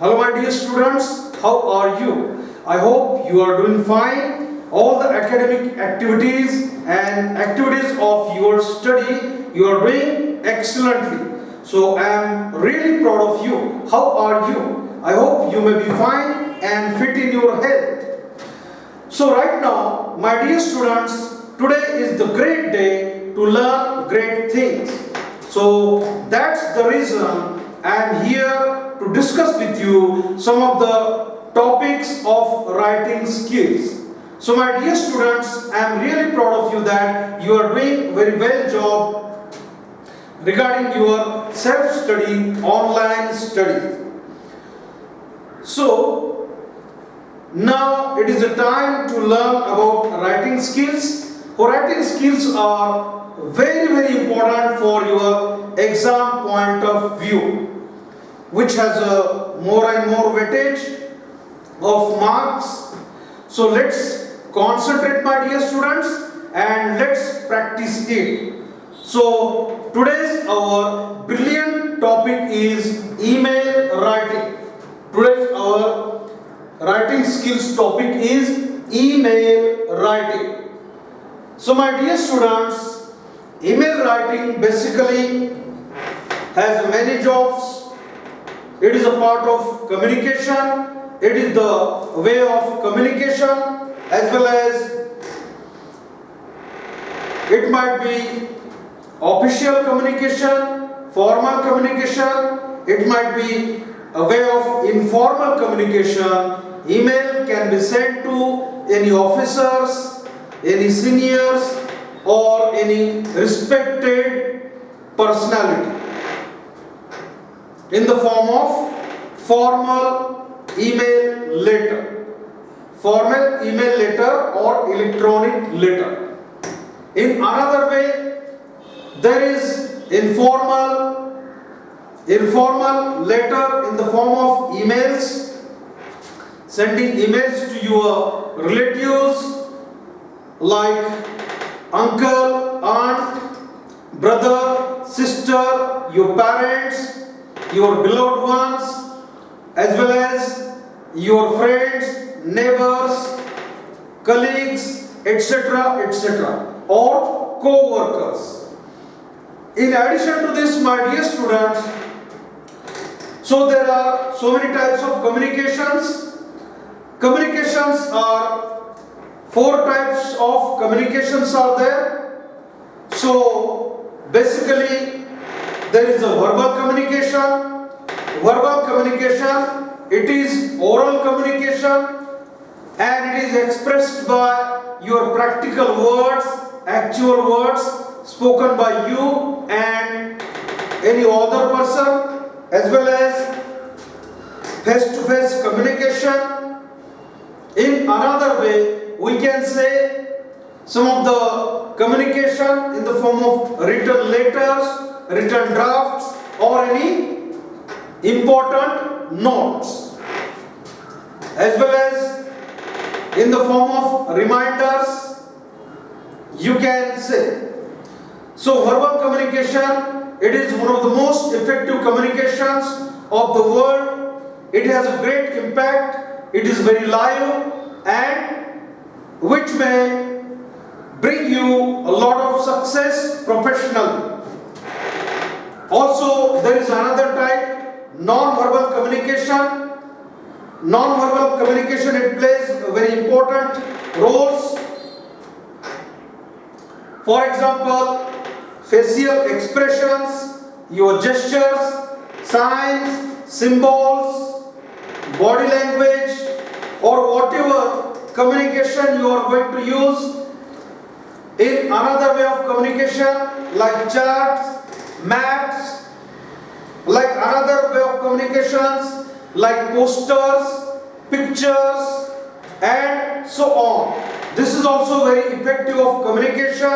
Hello my dear students, how are you? I hope you are doing fine. All the academic activities and activities of your study, you are doing excellently. So I am really proud of you. How are you? I hope you may be fine and fit in your health. So right now, my dear students, today is the great day to learn great things. So that's the reason I am here to discuss with you some of the topics of writing skills. So my dear students, I am really proud of you that you are doing very well job regarding your self-study, online study. So now it is a time to learn about writing skills. Writing skills are very important for your exam point of view, which has a more and more weightage of marks. So let's concentrate my dear students and let's practice it. So today's our brilliant topic is email writing. Today's our writing skills topic is email writing. So my dear students, email writing basically has many jobs. It is a part of communication. It is the way of communication, as well as it might be official communication, formal communication. It might be a way of informal communication. Email can be sent to any officers, any seniors, or any respected personality in the form of formal email letter, formal email letter or electronic letter. In another way, there is informal letter in the form of emails, sending emails to your relatives like uncle, aunt, brother, sister, your parents, your beloved ones, as well as your friends, neighbors, colleagues, etc., or co-workers. In addition to this, my dear students, so there are so many types of communications. Communications are four types of communications are there. So basically there is a verbal communication. Verbal communication, it is oral communication and it is expressed by your practical words, actual words spoken by you and any other person, as well as face-to-face communication. In another way, we can say some of the communication in the form of written letters, written drafts, or any important notes, as well as in the form of reminders, you can say. So verbal communication, it is one of the most effective communications of the world. It has a great impact. It is very live and which may bring you a lot of success professionally. Also, there is another type, non-verbal communication. Non-verbal communication, it plays very important roles. For example, facial expressions, your gestures, signs, symbols, body language, or whatever communication you are going to use. In another way of communication, like charts, maps, like another way of communications, like posters, pictures, and so on. This is also very effective of communication,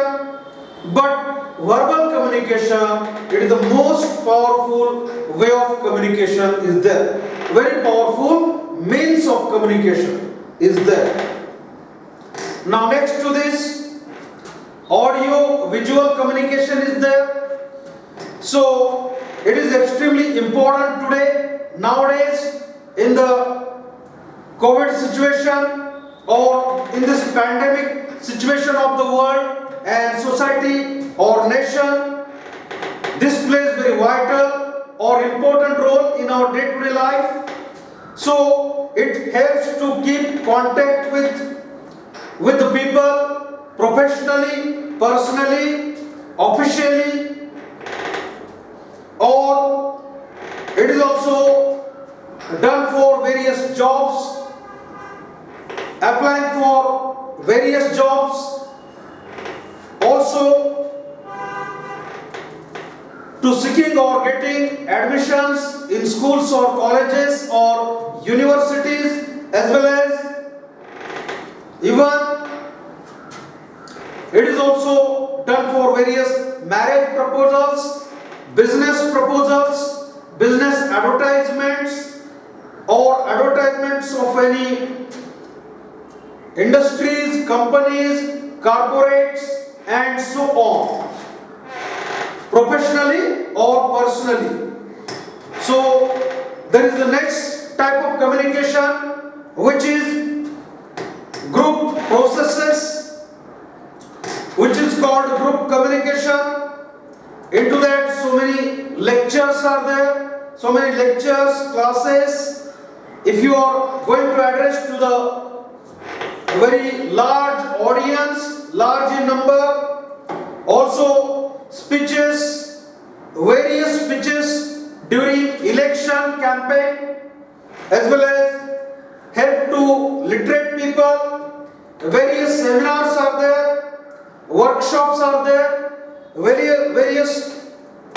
but verbal communication, it is the most powerful way of communication is there. Very powerful means of communication is there. Now next to this, audio visual communication is there. So it is extremely important today. Nowadays in the COVID situation or in this pandemic situation of the world and society or nation, this plays very vital or important role in our day-to-day life. So it helps to keep contact with the people professionally, personally, officially, or it is also done for various jobs, applying for various jobs, also to seeking or getting admissions in schools or colleges or universities, as well as even it is also done for various marriage proposals, business proposals, business advertisements, or advertisements of any industries, companies, corporates, and so on, professionally or personally. So there is the next type of communication, which is group processes, which is called group communication. Into that, so many lectures are there, so many lectures, classes. If you are going to address to the very large audience, large in number, also speeches, various speeches during election campaign, as well as help to literate people. Various seminars are there, workshops are there, various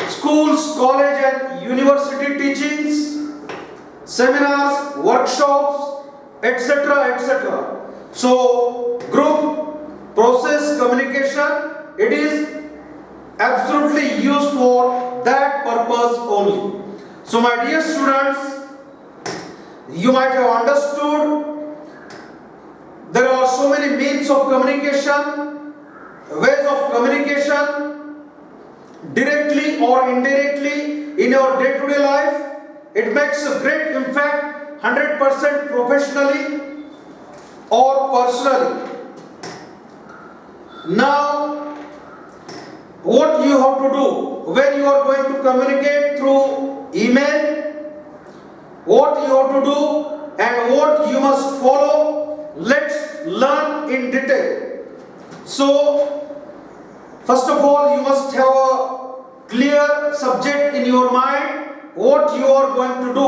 schools, college and university teachings, seminars, workshops, etc., etc. So group process communication, it is absolutely used for that purpose only. So my dear students, you might have understood there are so many means of communication, ways of communication, directly or indirectly in our day-to-day life. It makes a great impact 100% professionally or personally. Now, what you have to do when you are going to communicate through email, what you have to do and what you must follow, let's learn in detail. So, first of all, you must have a clear subject in your mind, what you are going to do,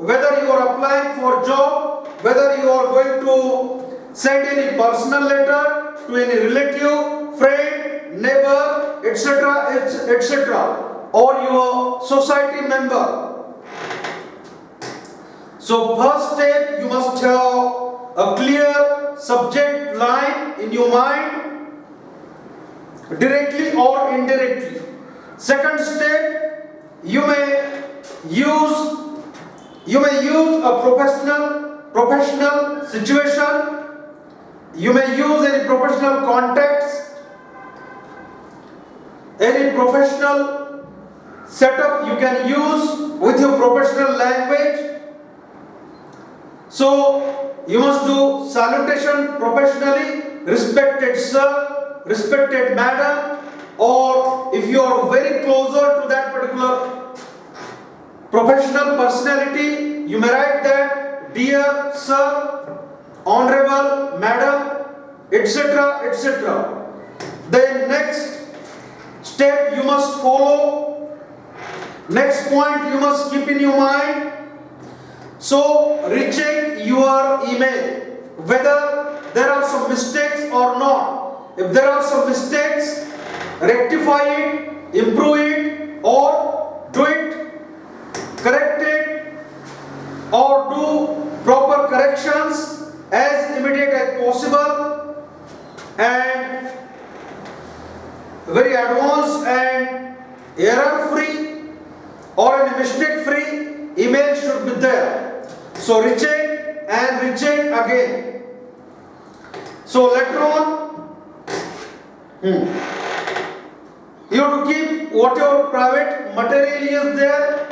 whether you are applying for job, whether you are going to send any personal letter to any relative, friend, neighbor, etc., etc., or your society member. So first step, you must have a clear subject line in your mind, directly or indirectly. Second step, you may use a professional situation. You may use any professional context, any professional setup you can use with your professional language. So you must do salutation professionally, respected sir, respected madam, or if you are very closer to that particular professional personality, you may write that dear sir, honorable madam, etc., etc. Then next step you must follow, next point you must keep in your mind. So recheck your email whether there are some mistakes or not. If there are some mistakes, rectify it, improve it, or do it, correct it, or do proper corrections as immediate as possible, and very advanced and error-free or any mistake-free email should be there. So recheck and recheck again. So later on, you have to keep whatever private material is there.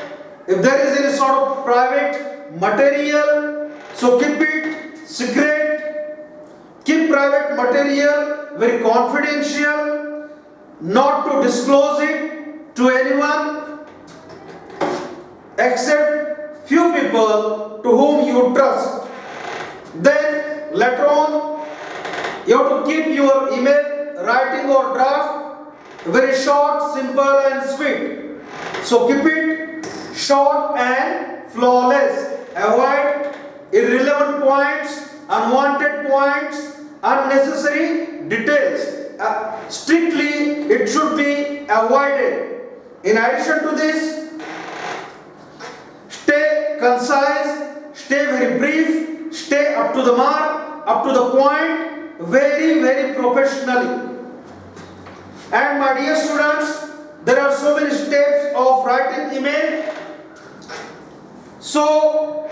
If there is any sort of private material, so keep it secret. Keep private material very confidential, not to disclose it to anyone except few people to whom you trust. Then later on, you have to keep your email writing or draft very short, simple and sweet. So keep it short and flawless. Avoid irrelevant points, unwanted points, unnecessary details. Strictly, it should be avoided. In addition to this, stay concise, stay very brief, stay up to the mark, up to the point, very professionally. And my dear students, there are so many steps of writing email. So,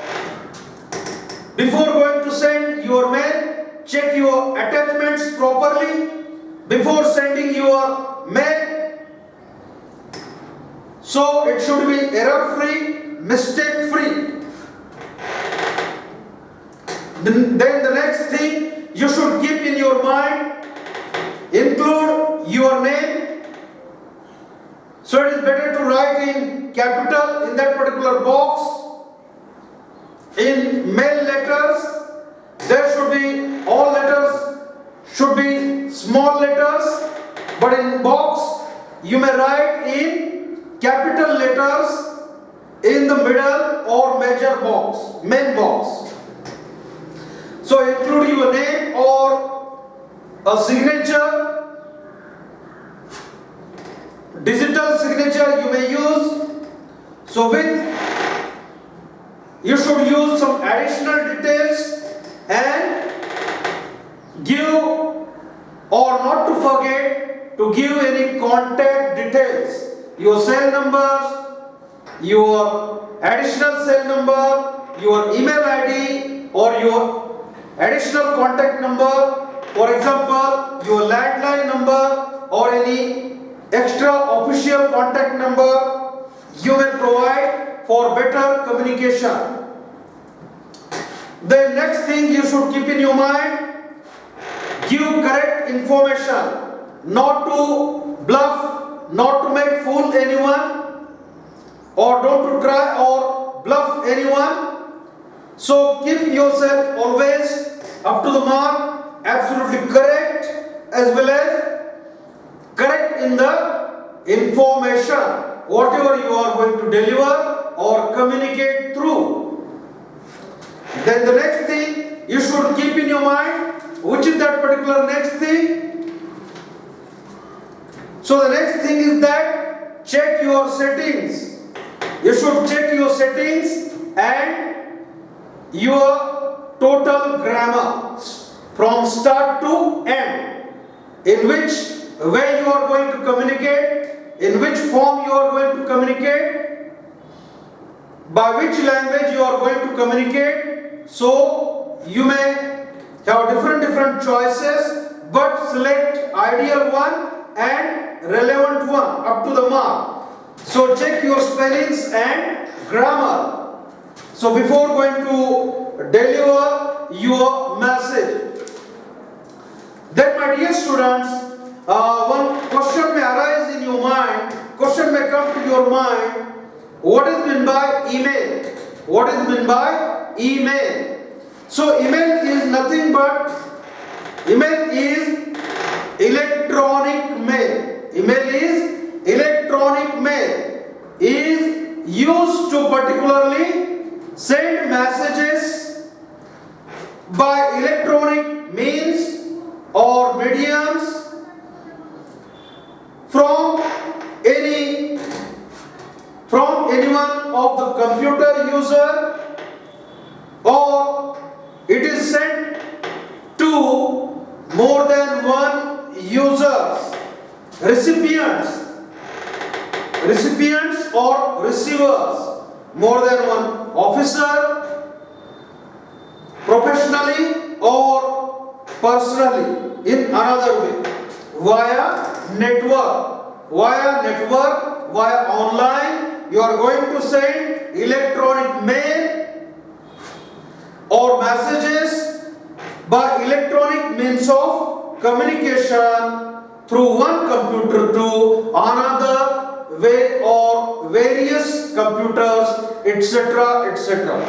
before going to send your mail, check your attachments properly. Before sending your mail, so it should be error-free, mistake-free. Then the next thing you should keep in your mind, include your name. So it is better to write in capital in that particular box. In mail letters, there should be, all letters should be small letters, but in box you may write in capital letters in the middle or major box, main box. So include your name or a signature, digital signature you may use. So you should use some additional details and give, or not to forget to give any contact details, your cell numbers, your additional cell number, your email ID or your additional contact number, for example your landline number or any extra official contact number you may provide for better communication. The next thing you should keep in your mind, give correct information, not to bluff, not to make fool anyone, or don't to try or bluff anyone. So keep yourself always up to the mark, absolutely correct, as well as correct in the information, whatever you are going to deliver or communicate through. Then the next thing you should keep in your mind, which is that particular next thing. So the next thing is that check your settings. You should check your settings and your total grammar from start to end. In which way you are going to communicate, in which form you are going to communicate, by which language you are going to communicate. So you may have different choices, but select ideal one and relevant one up to the mark. So check your spellings and grammar. So before going to deliver your message. Then my dear students, one question may arise in your mind, question may come to your mind, what is meant by email? What is meant by email? So email is nothing but, email is electronic mail. Email is electronic mail. Is used to particularly send messages by electronic means or mediums from anyone of the computer user, or it is sent to more than one users, recipients or receivers, more than one officer, professionally or personally, in another way, via network, via online. You are going to send electronic mail by electronic means of communication through one computer to another way or various computers, etc., etc.,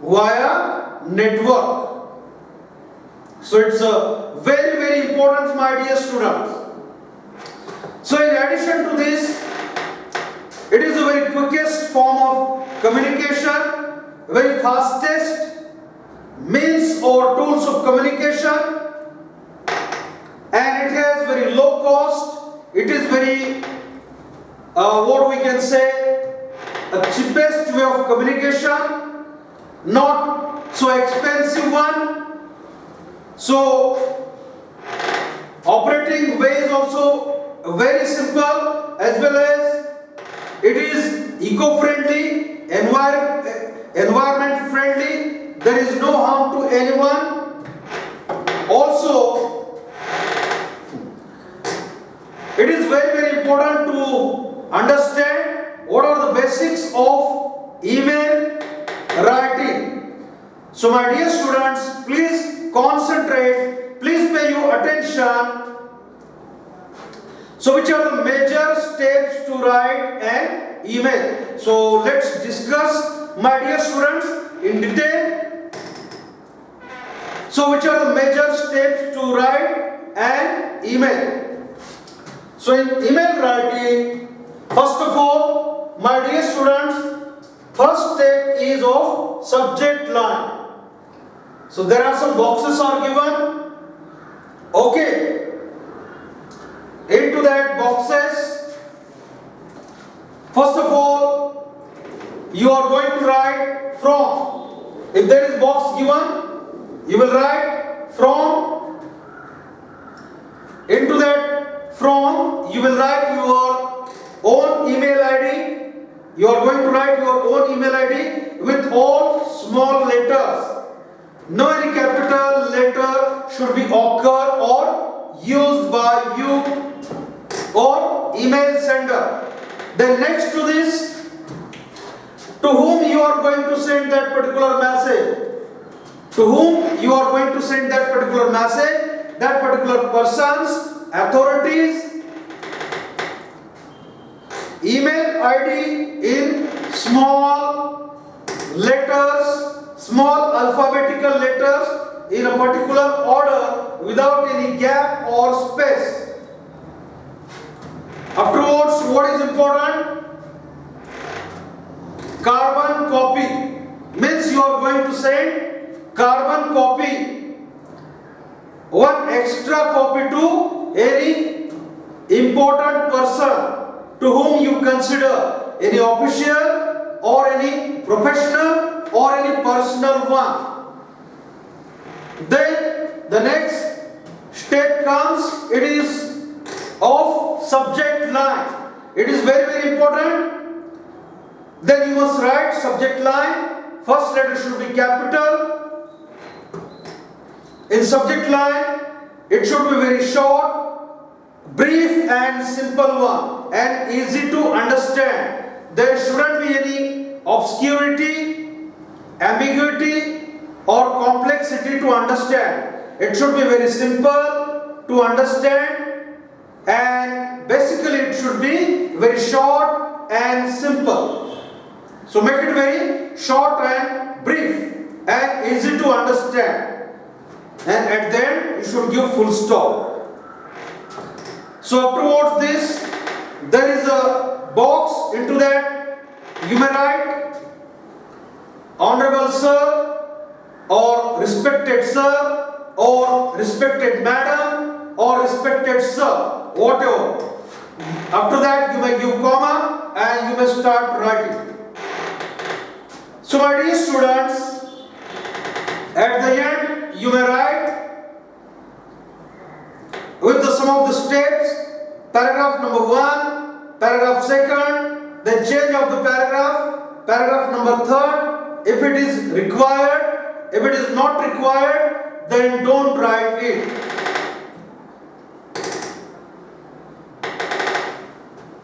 via network. So it's a very, very important, my dear students. So in addition to this, it is the very quickest form of communication, very fastest means or tools of communication, and it has very low cost. It is very what we can say, a cheapest way of communication, not so expensive one. So operating way is also very simple, as well as it is eco-friendly, environment friendly. There is no harm to anyone. Also, it is very, very important to understand what are the basics of email writing. So my dear students, please concentrate, please pay your attention. So which are the major steps to write an email? So let's discuss, my dear students, in detail. So which are the major steps to write an email? So in email writing, first of all, my dear students, first step is of subject line. So there are some boxes are given. Okay. Into that boxes, first of all, you are going to write from. If there is box given, you will write from. Into that from, you will write your own email ID. You are going to write your own email ID with all small letters. No any capital letter should be occur or used by you or email sender. Then next to this, to whom you are going to send that particular message. To whom you are going to send that particular message, that particular person's authorities, email ID in small letters, small alphabetical letters in a particular order without any gap or space. Afterwards, what is important? Carbon copy means you are going to send carbon copy, one extra copy to any important person to whom you consider, any official or any professional or any personal one. Then the next step comes, it is of subject line. It is very, very important. Then you must write subject line. First letter should be capital. In subject line, it should be very short, brief and simple one, and easy to understand. There shouldn't be any obscurity, ambiguity or complexity to understand. It should be very simple to understand, and basically it should be very short and simple. So make it very short and brief and easy to understand, and at the end you should give full stop. So afterwards this, there is a box. Into that you may write Honorable Sir or Respected Sir or Respected Madam or Respected Sir, whatever. After that you may give comma and you may start writing. So my dear students, at the end you may write with the sum of the steps, paragraph number 1, paragraph 2, then change of the paragraph number 3, if it is required. If it is not required, then don't write it.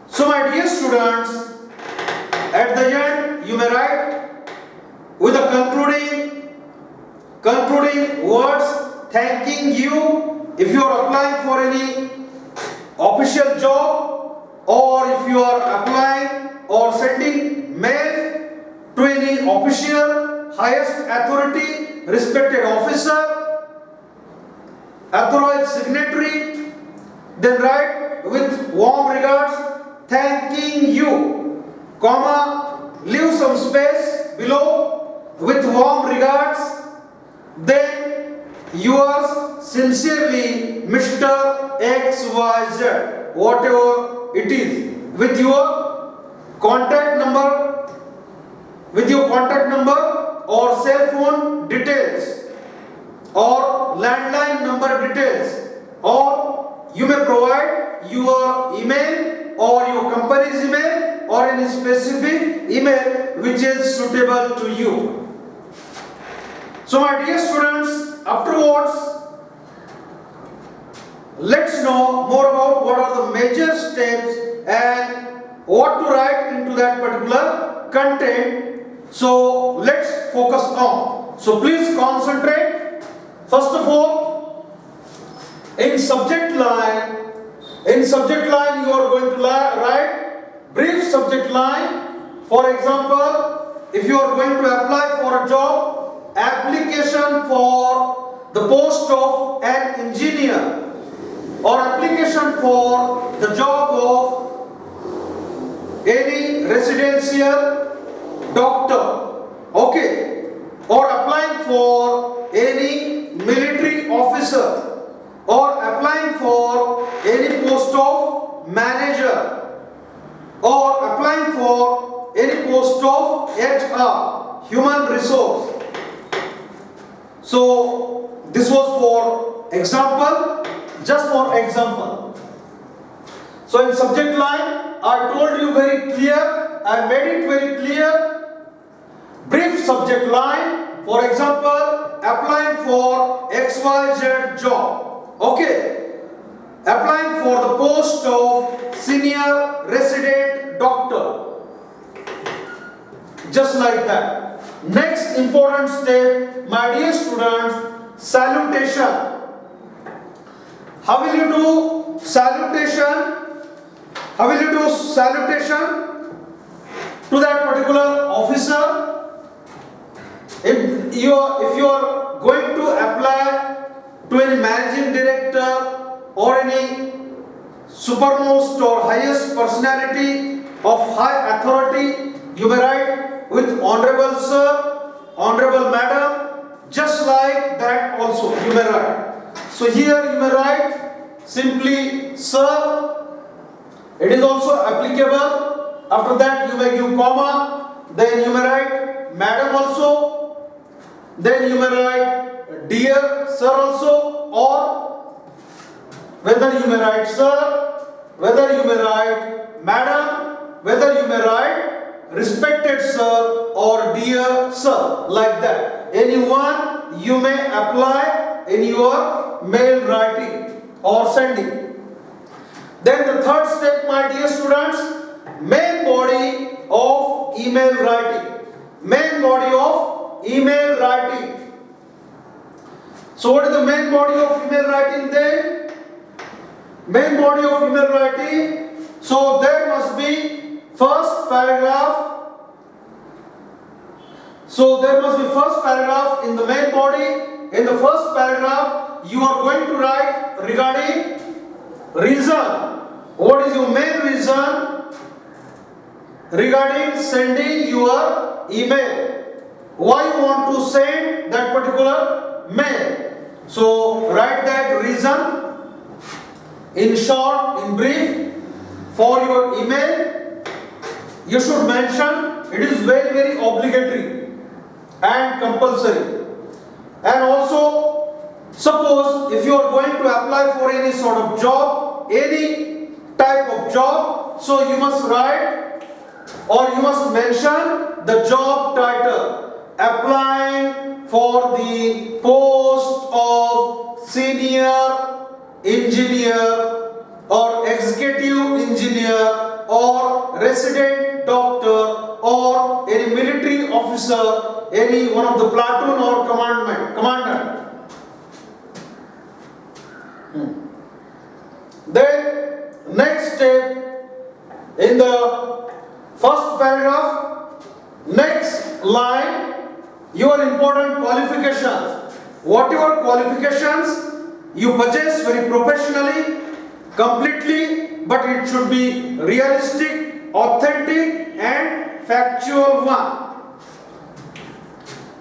So my dear students, at the end you may write with a concluding words thanking you if you are applying for any official job, or if you are applying or sending mail to any official, highest authority, respected officer, authorized signatory, then write with warm regards thanking you, comma, leave some space below with warm regards, then yours sincerely Mr. XYZ, whatever it is, with your contact number, or cell phone details or landline number details, or you may provide your email or your company's email or any specific email which is suitable to you. So my dear students, afterwards let's know more about what are the major steps and what to write into that particular content. So let's focus on. So please concentrate. First of all, in subject line you are going to write brief subject line. For example, if you are going to apply for a job, application for the post of an engineer, or application for the job of any residential doctor, okay, or applying for any military officer, or applying for any post of manager, or applying for any post of HR, human resource. So this was for example, just for example. So in subject line, I told you very clear, I made it very clear. Brief subject line, for example, applying for XYZ job. Okay, applying for the post of senior resident doctor. Just like that. Next important step, my dear students, salutation. How will you do salutation? How will you do salutation to that particular officer? If you are going to apply to any managing director or any supermost or highest personality of high authority, you may write with honorable sir, honorable madam, just like that also you may write. So here you may write simply sir. It is also applicable. After that you may give comma, then you may write madam also. Then you may write dear sir also, or whether you may write sir, whether you may write madam, whether you may write respected sir or dear sir, like that. Anyone you may apply in your mail writing or sending. Then the third step, my dear students, main body of email writing. Main body of email writing. So what is the main body of email writing then? Main body of email writing. So there must be first paragraph. So there must be first paragraph in the main body. In the first paragraph, you are going to write regarding reason. What is your main reason regarding sending your email? Why you want to send that particular mail? So write that reason in short, in brief, for your email. You should mention. It is very, very obligatory and compulsory. And also, suppose if you are going to apply for any sort of job, any type of job, so you must write or you must mention the job title. Applying for the post of senior engineer or executive engineer or resident doctor or any military officer, any one of the platoon or commander. paragraph. Next line, your important qualifications. Whatever qualifications you possess very professionally, completely, but it should be realistic, authentic and factual one.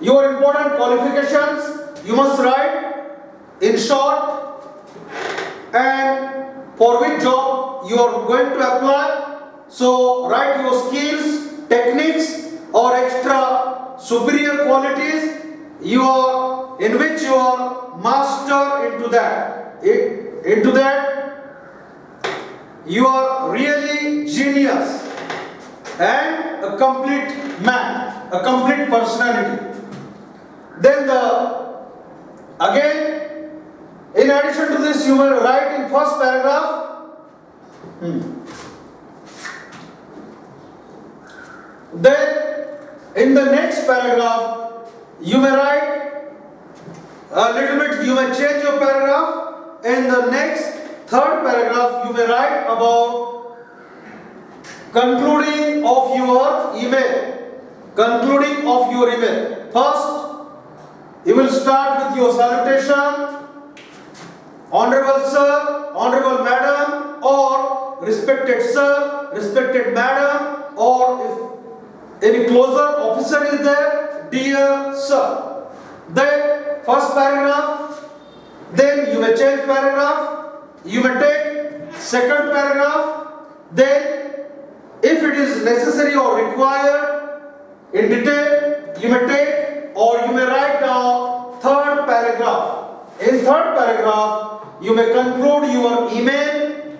Your important qualifications you must write in short, and for which job you are going to apply. So write your skills, techniques or extra superior qualities in which you are master into that. You are really genius and a complete man, a complete personality. Then again, in addition to this, you will write in first paragraph. Then in the next paragraph, you may write a little bit, you may change your paragraph. In the next third paragraph, you may write about concluding of your email. Concluding of your email. First, you will start with your salutation. Honorable sir, honorable madam, or respected sir, respected madam, or if any closer officer is there, dear sir. Then first paragraph, then you may change paragraph, you may take second paragraph, then if it is necessary or required in detail, you may take or you may write down third paragraph. In third paragraph, you may conclude your email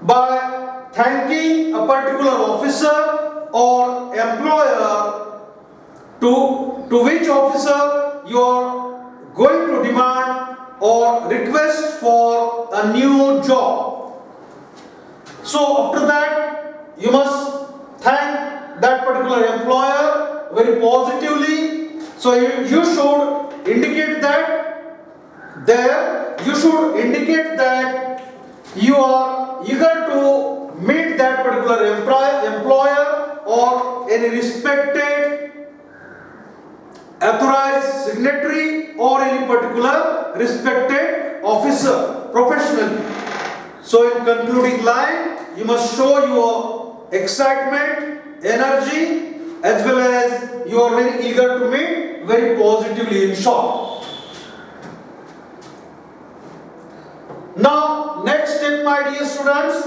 by thanking a particular officer or employer to which officer you are going to demand or request for a new job. So after that, you must thank that particular employer very positively. So you should indicate that you are eager to meet that particular employer or any respected authorized signatory or any particular respected officer professionally. So in concluding line, you must show your excitement, energy, as well as you are very eager to meet very positively in short. Now, next step, my dear students,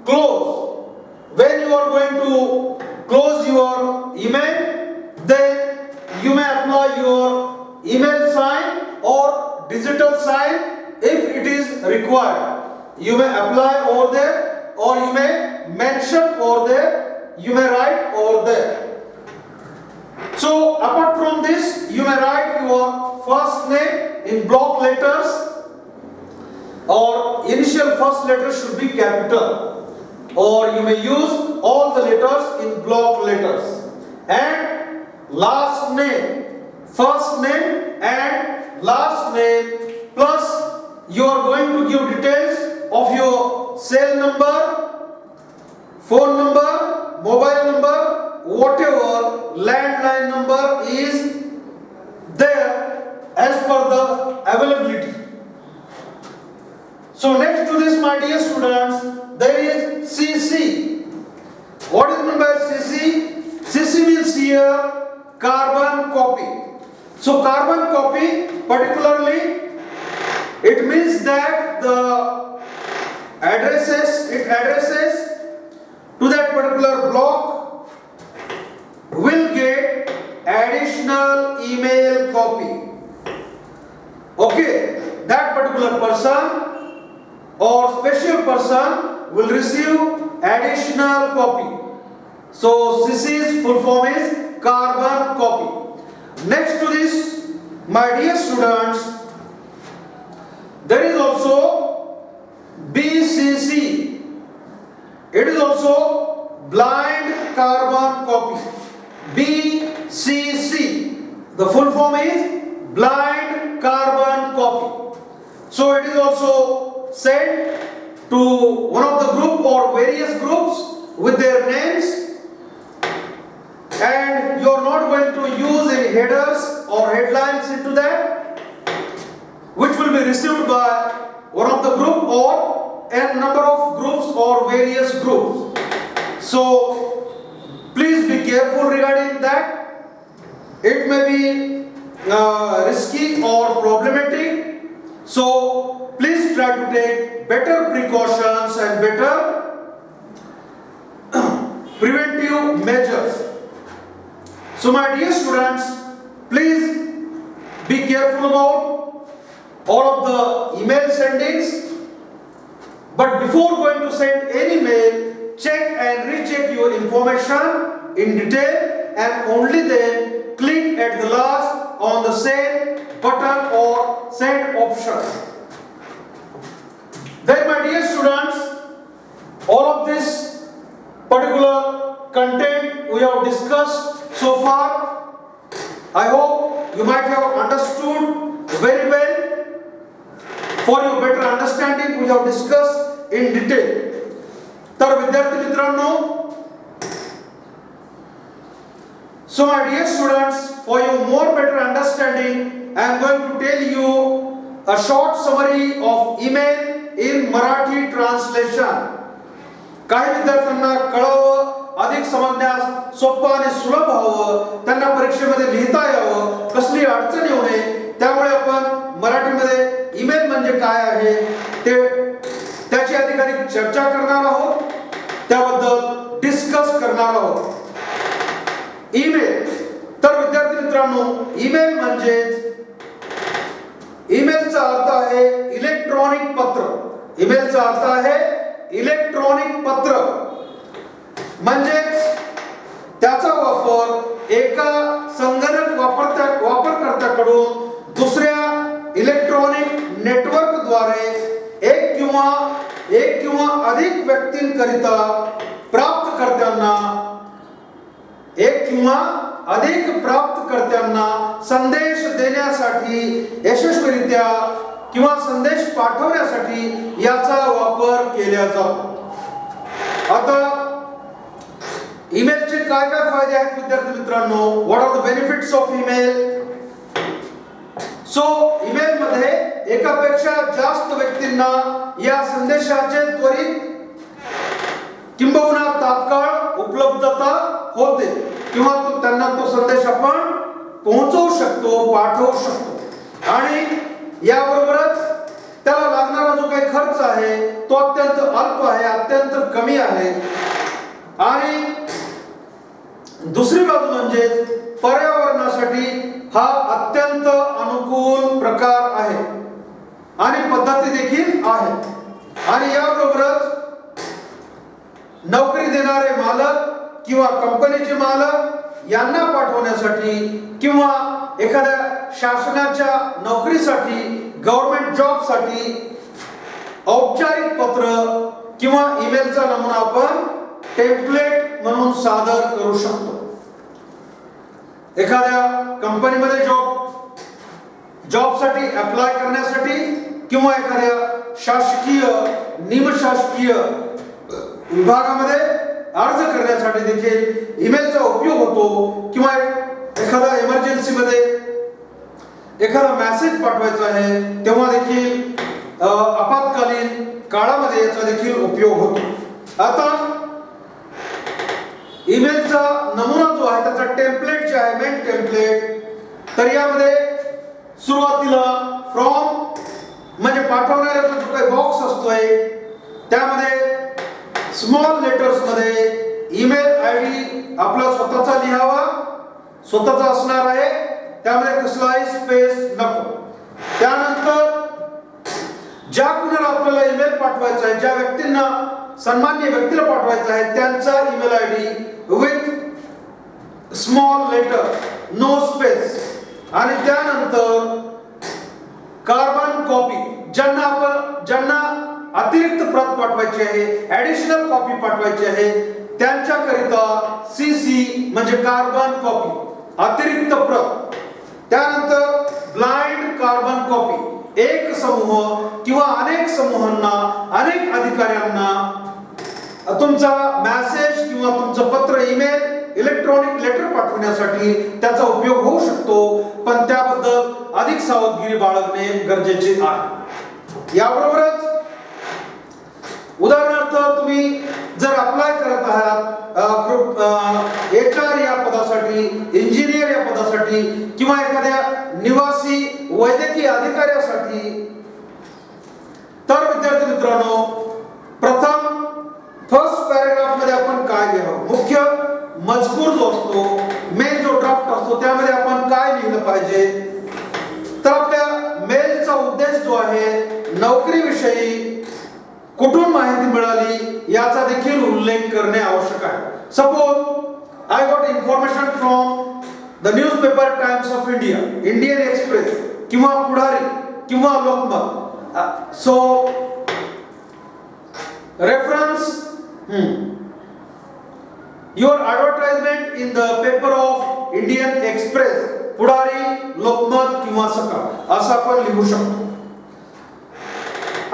close. When you are going to close your email, then you may apply your email sign or digital sign if it is required. You may apply over there, or you may mention over there, you may write over there. So, apart from this, you may write your first name in block letters, or initial first letter should be capital, or you may use all the letters in block letters, and last name, first name and last name, plus you are going to give details of your cell number, phone number, mobile number, whatever landline number is there as per the availability. So next to this, my dear students, there is CC. What is meant by CC? CC means here carbon copy. So carbon copy, particularly, it means that the addresses to that particular block will get additional email copy. Okay, that particular person or special person will receive additional copy. So CC's full form is carbon copy. Next to this, my dear students, there is also BCC. It is also blind carbon copy. BCC. The full form is blind carbon copy. So it is also sent to one of the group or various groups with their names, and you are not going to use any headers or headlines into that, which will be received by one of the group or a number of groups or various groups. So please be careful regarding that. It may be risky or problematic. So please try to take better precautions and better preventive measures. So my dear students, please be careful about all of the email sendings. But before going to send any mail, check and recheck your information in detail, and only then click at the last on the send button or send option. Then my dear students, all of this particular content we have discussed so far, I hope you might have understood very well. For your better understanding, we have discussed in detail. तर विद्यार्थी मित्रांनो, so my dear students, for your more better understanding, I am going to tell you a short summary of email in Marathi translation. काही विद्यार्थ्यांना कळावं, अधिक समजण्यास सोपं आणि सुलभ व्हावं, त्यांना परीक्षेमध्ये लिहिता यावं, कसली अडचण येऊ नये, त्यामुळे आपण मराठीमध्ये ईमेल म्हणजे काय आहे ते त्याची अधिक चर्चा करणार आहोत, त्याबद्दल डिस्कस करणार आहोत. ईमेल, तर विद्यार्थी मित्रांनो, ईमेल म्हणजे ईमेलचा अर्थ आहे इलेक्ट्रॉनिक पत्र. ईमेलचा अर्थ आहे इलेक्ट्रॉनिक पत्र, म्हणजे त्याचा वापर एका संगणक वापरकर्त्याकडून दुसऱ्या इलेक्ट्रॉनिक नेटवर्क द्वारे एक किंवा अधिक व्यक्तींकरिता प्राप्तकर्त्यांना संदेश देण्यासाठी, यशस्वीरित्या किंवा संदेश पाठवण्यासाठी याचा वापर केला जातो. आता ईमेलचे काय काय फायदे आहेत विद्यार्थी मित्रांनो? What are the benefits of email? So email मध्ये एकापेक्षा जास्त व्यक्तींना या संदेशाचे त्वरित किंबहुना तात्काळ उपलब्धता होते, किंवा त्यांना तो संदेश आपण पोहोचवू शकतो, पाठवू शकतो. आणि याबरोबरच त्याला लागणारा जो काही खर्च आहे तो अत्यंत अल्प आहे, अत्यंत कमी आहे. आणि दुसरी बाजू म्हणजे पर्यावरणासाठी हा अत्यंत अनुकूल प्रकार आहे आणि पद्धती देखील आहे. आणि याबरोबरच नोकरी देणारे मालक किंवा कंपनीचे मालक यांना पाठवण्यासाठी किंवा एखाद्या शासनाच्या नोकरीसाठी, गव्हर्नमेंट जॉब साठी औपचारिक पत्र किंवा ईमेलचा नमुना आपण टेम्पलेट म्हणून सादर करू शकतो. एखाद्या कंपनीमध्ये जॉब साठी अप्लाय करण्यासाठी किंवा एखाद्या शासकीय, निमशासकीय विभागामध्ये अर्ज करण्यासाठी देखील ईमेलचा उपयोग होतो. किंवा एखादा इमर्जन्सी मध्ये एखादा मेसेज पाठवायचा आहे तेव्हा देखील आपत्कालीन काळामध्ये याचा देखील उपयोग होतो. आता ईमेलचा नमुना जो आहे त्याचा टेम्पलेट जे आहे, मेन टेम्पलेट, तर यामध्ये सुरुवातीला फ्रॉम म्हणजे पाठवणाऱ्याचा जो काही बॉक्स असतोय त्यामध्ये स्मॉल लेटर्स मध्ये ईमेल आयडी आपला स्वतःचा लिहावा, स्वतःचा असणार आहे, त्यामध्ये कसलाही स्पेस नको. त्यानंतर ज्या कुणाला आपल्याला ईमेल पाठवायचा आहे, ज्या व्यक्तींना, सन्माननीय व्यक्तीला पाठवायचा आहे, त्यांचा email ID with small letter, no space. आणि त्यानंतर कार्बन कॉपी, ज्यांना अतिरिक्त प्रत पाठवायची आहे, ऍडिशनल कॉपी पाठवायची आहे, त्यांच्याकरिता सीसी म्हणजे कार्बन कॉपी, अतिरिक्त प्रत. त्यानंतर ब्लाइंड कार्बन कॉपी, एक समूह किंवा अनेक समूहांना, अनेक अधिकाऱ्यांना तुमचा मेसेज किंवा तुमचं पत्र, ईमेल, इलेक्ट्रॉनिक लेटर पाठवण्यासाठी त्याचा उपयोग होऊ शकतो, पण त्याबद्दल अधिक सावधगिरी बाळगणे गरजेचे आहे. याबरोबरच उदाहरणार्थ तुम्ही जर अप्लाय करत आहात HR या पदासाठी, इंजिनियर या पदासाठी किंवा एखाद्या निवासी वैद्यकीय अधिकाऱ्यासाठी, तर विद्यार्थी मित्रांनो, प्रथम फर्स्ट पॅराग्राफ मध्ये आपण काय लिहावं, मुख्य मजकूर जो असतो, मेन जो ड्राफ्ट असतो, त्यामध्ये आपण काय लिहिलं पाहिजे. तर आपल्या मेलचा उद्देश जो आहे, नोकरीविषयी कुठून माहिती मिळाली याचा देखील उल्लेख करणे आवश्यक आहे. Suppose I got information from the newspaper Times of India, Indian Express किंवा पुढारी किंवा Lokmat. So reference your advertisement in the paper of Indian Express, Pudhari, Lokmat किंवा सकाळ असं आपण लिहू शकतो.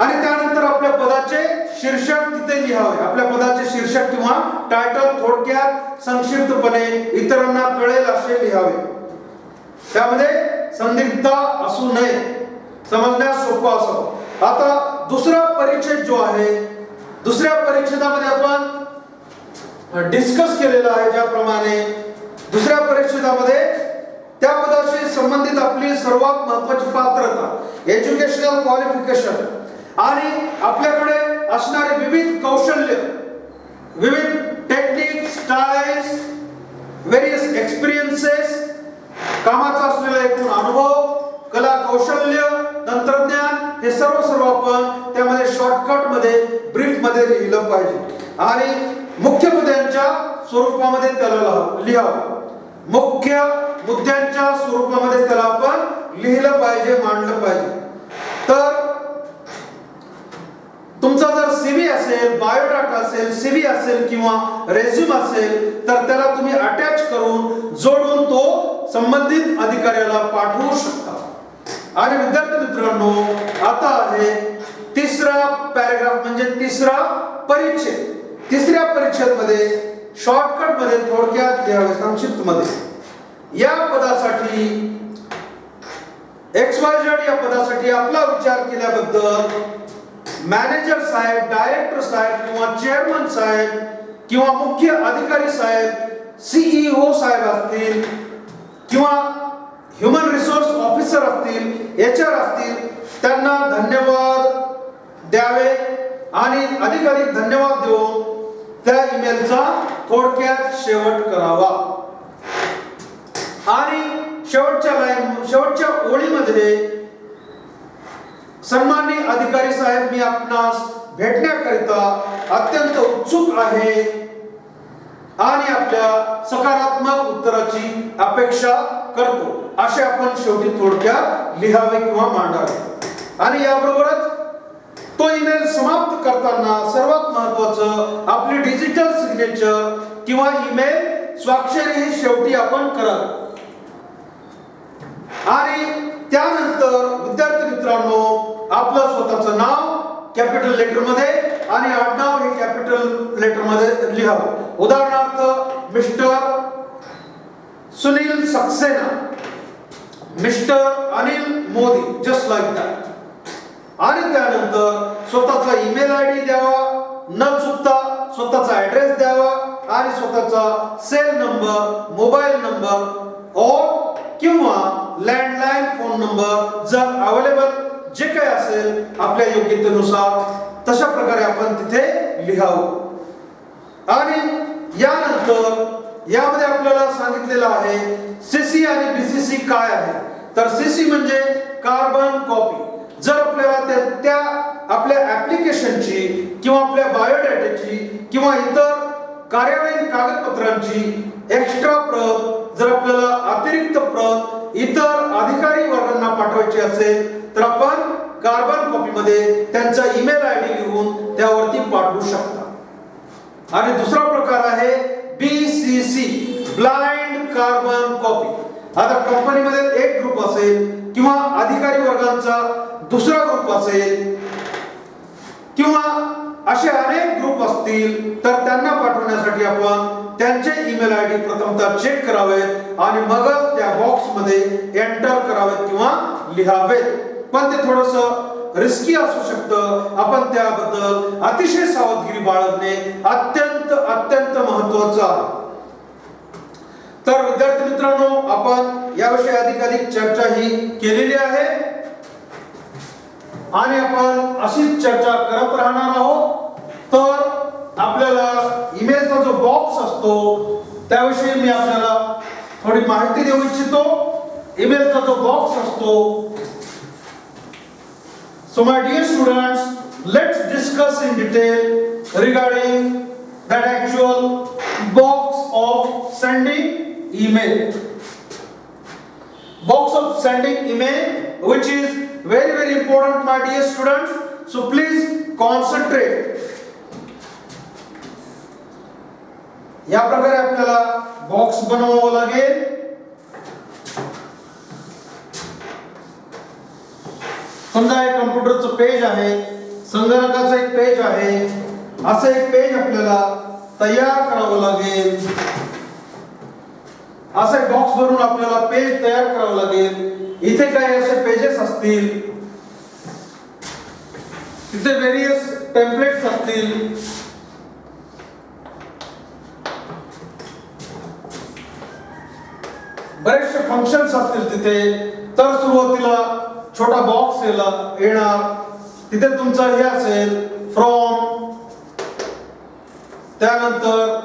आणि त्यानंतर आपल्या पदाचे शीर्षक तिथे लिहावे. आपल्या पदाचे शीर्षक किंवा टायटल थोडक्यात संक्षिप्तपणे इतरांना कळेल असे लिहावे. त्यामध्ये संदिग्धता असू नये, समजण्यास सोपं असावं. आता दुसरा परिच्छेद जो आहे, दुसऱ्या परिच्छेदामध्ये आपण डिस्कस केलेला आहे, ज्याप्रमाणे दुसऱ्या परिच्छेदामध्ये त्या पदाशी संबंधित आपली सर्वात महत्त्वाची पात्रता, एज्युकेशनल क्वालिफिकेशन आणि आपल्याकडे असणारे विविध कौशल्य, विविध टेक्निक, स्टाईल्स, व्हेरियस एक्सपिरियन्सेस, कामाचा असलेला एकूण अनुभव, कला, कौशल्य, तंत्रज्ञान, हे सर्व आपण त्यामध्ये शॉर्टकट मध्ये, ब्रीफ मध्ये लिहिलं पाहिजे. आणि मुख्य मुद्द्यांच्या स्वरूपामध्ये त्याला लिहावं. मुख्य मुद्द्यांच्या स्वरूपामध्ये त्याला आपण लिहिलं पाहिजे, मांडलं पाहिजे. तर तुमचा जर CV असेल, बायोडाटा असेल, CV असेल किंवा रेझ्यूम असेल, तर त्याला तुम्ही अटॅच करून, जोडून तो संबंधित अधिकाऱ्याला पाठवू शकता. आणि विद्यार्थी मित्रांनो, आता आहे तिसरा पॅराग्राफ, म्हणजे तिसरा परिच्छेद. तिसऱ्या परिच्छेदमध्ये शॉर्टकट मध्ये थोडक्यात लिहावे, संक्षिप्त मध्ये, या पदासाठी XYZ या पदासाठी आपला विचार केल्याबद्दल मॅनेजर साहेब, डायरेक्टर साहेब किंवा चेअरमन साहेब किंवा मुख्य अधिकारी साहेब, CEO साहेब असतील किंवा ह्युमन रिसोर्स ऑफिसर असतील, HR असतील, त्यांना धन्यवाद द्यावे आणि अधिक धन्यवाद देऊन त्या ईमेलचा थोडक्यात शेवट करावा. आणि शेवटच्या ओळीमध्ये, सन्माननीय अधिकारी साहेब, मी आपणास भेटण्याकरिता अत्यंत उत्सुक आहे आणि आपल्या सकारात्मक उत्तराची अपेक्षा करतो, असे आपण शेवटी थोडक्यात लिहावे किंवा मांडावे. आणि याबरोबरच तो ईमेल समाप्त करताना सर्वात महत्त्वाचं, आपली डिजिटल सिग्नेचर किंवा ईमेल स्वाक्षरी ही शेवटी आपण करावी. आणि त्यानंतर विद्यार्थी मित्रांनो, आपलं स्वतःचं नाव कॅपिटल लेटर मध्ये आणि आडनाव हे कॅपिटल लेटर मध्ये लिहावं. उदाहरणार्थ mister Sunil Saxena, mister Anil Modi, just like that. आणि त्यानंतर स्वतःचा ईमेल ID द्यावा, न चुकता स्वतःचा ऍड्रेस द्यावा आणि स्वतःचा सेल नंबर, मोबाईल नंबर किंवा लँडलाईन फोन नंबर जर अवेलेबल जे काही असेल आपल्या योग्यतेनुसार, तशा प्रकारे आपण तिथे लिहावं. आणि यानंतर यामध्ये आपल्याला सांगितलेलं आहे CC आणि BCC काय आहे. तर CC म्हणजे कार्बन कॉपी. जर आपल्याला त्या आपल्या ऍप्लिकेशनची किंवा आपल्या बायोडाटाची किंवा इतर कार्यालयीन कागदपत्रांची एक्स्ट्रा प्रत, जर आपल्याला अतिरिक्त प्रत इतर अधिकारी वर्गांना पाठवायची असेल, तर आपण कार्बन कॉपी मध्ये त्यांचा ईमेल ID लिहून त्यावरती पाठवू शकता. आणि दुसरा प्रकार आहे BCC, ब्लाइंड कार्बन कॉपी. आता कंपनीमध्ये एक ग्रुप असेल किंवा अधिकारी वर्गांचा दुसरा ग्रुप असेल, किंवा असे अनेक ग्रुप असतील तर त्यांना पाठवण्यासाठी आपण त्यांचे ईमेल आयडी प्रथमतः चेक करावेत आणि मगच त्या बॉक्समध्ये एंटर करावेत किंवा लिहावेत. पण ते थोडंसं रिस्की असू शकतं. आपण त्याबद्दल अतिशय सावधगिरी बाळगणे अत्यंत अत्यंत महत्त्वाचं आहे. तर विद्यार्थी मित्रांनो, आपण याविषयी अधिक चर्चा ही केलेली आहे आणि आपण अशीच चर्चा करत राहणार आहोत. तर आपल्याला ईमेलचा जो बॉक्स असतो त्याविषयी मी आपल्याला थोडी माहिती देऊ इच्छितो. ईमेलचा जो बॉक्स असतो, so my dear students, let's discuss in detail regarding that actual box of sending email. Box of sending email, which is very important, my dear students. So please concentrate. या प्रकारे आपल्याला बॉक्स बनवावा लागेल. समजा एक कॉम्प्युटरचं page आहे, संगणकाचं एक page आहे, असं एक पेज आपल्याला तयार करावं लागेल. असं एक बॉक्स भरून आपल्याला पेज तयार करावं लागेल. इथे काही असे पेजेस असतील, तिथे व्हेरियस टेम्पलेट्स असतील, बरेचसे फंक्शन्स असतील तिथे. तर सुरुवातीला छोटा बॉक्स येणार, तिथे तुमचं हे असेल फ्रॉम, त्यानंतर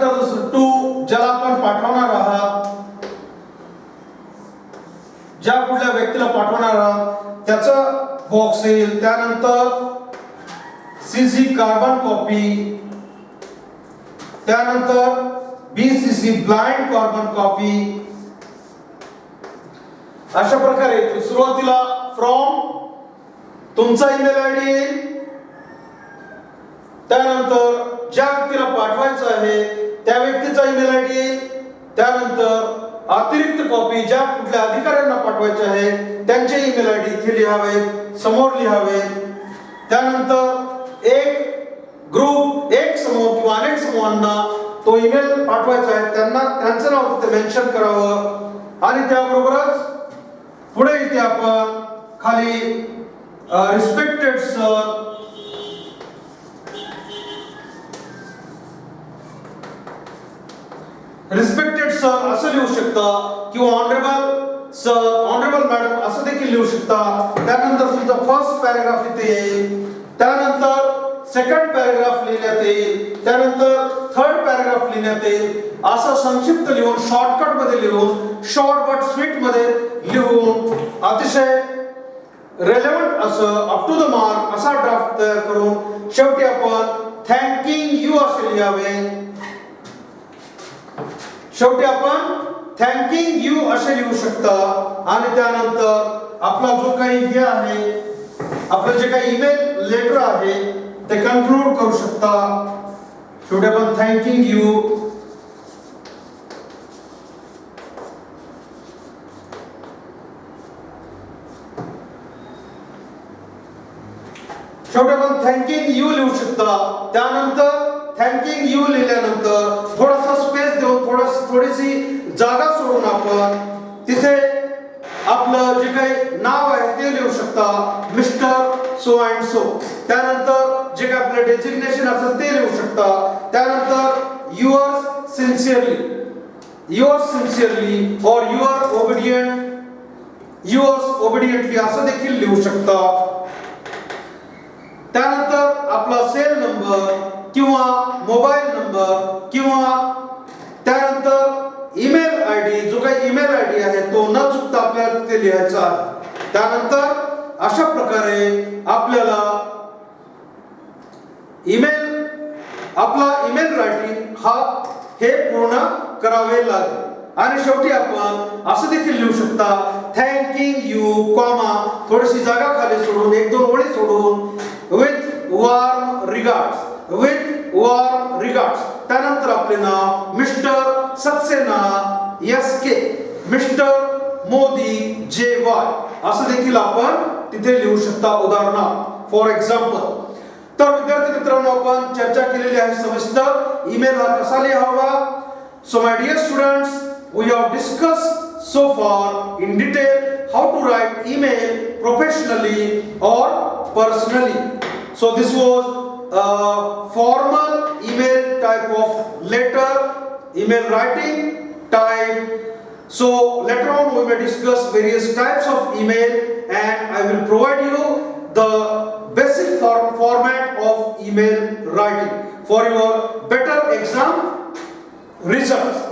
दुसरं टू, ज्याला आपण पाठवणार आहात, ज्या कुठल्या व्यक्तीला पाठवणार आहात त्याचं बॉक्स येईल. त्यानंतर सीसी कार्बन कॉपी, त्यानंतर बीसीसी ब्लाइंड कार्बन कॉपी. अशा प्रकारे सुरुवातीला फ्रॉम तुमचा ईमेल आयडी येईल, त्यानंतर ज्या व्यक्तीला पाठवायचं आहे त्या व्यक्तीचा ईमेल आयडी येईल, त्यानंतर अतिरिक्त कॉपी ज्या कुठल्या अधिकाऱ्यांना पाठवायचे आहे त्यांचे ईमेल आयडी इथे लिहावेत, समोर लिहावेत. त्यानंतर एक ग्रुप, एक समूह किंवा अनेक समूहांना तो ईमेल पाठवायचा आहे, त्यांना त्यांचं नाव तिथे मेन्शन करावं. आणि त्याबरोबरच पुढे इथे आपण खाली रिस्पेक्टेड सर, रिस्पेक्टेड सर असं लिहू शकता किंवा ऑनरेबल सर, ऑनरेबल मॅडम असं देखील लिहू शकता. त्यानंतर तुमचा फर्स्ट पॅराग्राफ इथे येईल, त्यानंतर सेकंड पॅराग्राफ लिहिण्यात येईल, त्यानंतर थर्ड पॅराग्राफ लिहिण्यात येईल. असं संक्षिप्त लिहून, शॉर्टकट मध्ये लिहून, शॉर्ट बट स्वीट मध्ये लिहून अतिशय रेलेव्हंट असं अप टू द मार्क असा ड्राफ्ट तयार करून शेवटी आपण थँकिंग यू असे लिहावे. शेवटी आपण थँकिंग यू असे लिहू शकता. आणि त्यानंतर आपला जो काही हे आहे, आपलं जे काही ईमेल लेटर आहे ते कन्क्लूड करू शकता. शेवटी आपण थँकिंग यू, शेवटी आपण थँकिंग यू लिहू शकता. त्यानंतर थँकिंग यू लिहिल्यानंतर थोडासा स्पेस देऊन, थोडीशी जागा सोडून आपण तिथे आपलं जे काही नाव आहे ते लिहू शकता, मिस्टर सो अँड सो. त्यानंतर जे काही आपलं डेजिग्नेशन असेल ते लिहू शकता. त्यानंतर युअर्स सिन्सिअरली और युअर्स ओबिडियंटली असं देखील लिहू शकता. त्यानंतर आपला सेल नंबर किंवा मोबाईल नंबर किंवा त्यानंतर ईमेल आयडी, जो काही ईमेल आयडी आहे तो न चुकता आपल्याला तिथे लिहायचा आहे. त्यानंतर अशा प्रकारे आपल्याला आपला ईमेल रायटिंग हे पूर्ण करावे लागेल. आणि शेवटी आपण असं देखील लिहू शकता, थँकिंग यू कॉमा थोडीशी जागा खाली सोडून, एक दोन ओळी सोडून, विथ वॉर्म रिगार्ड्स. त्यानंतर आपले नाव mister Saxena S K, mister Modi JY असं देखील आपण तिथे लिहू शकता. उदाहरणार्थ फॉर एक्झाम्पल. तर विद्यार्थी मित्रांनो, आपण चर्चा केलेली आहे सविस्तर ईमेल हा कसा लिहावा. So my dear students, we have discussed so far in detail how to write email professionally or personally. So this was a formal email type of letter, email writing type. So later on we may discuss various types of email, and I will provide you the basic format of email writing for your better exam results.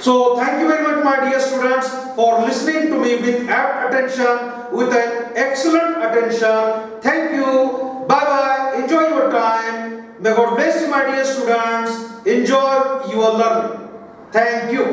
So thank you very much, my dear students, for listening to me with apt attention, with an excellent attention. Thank you. Bye bye. Enjoy your time. May God bless you, my dear students. Enjoy your learning. Thank you.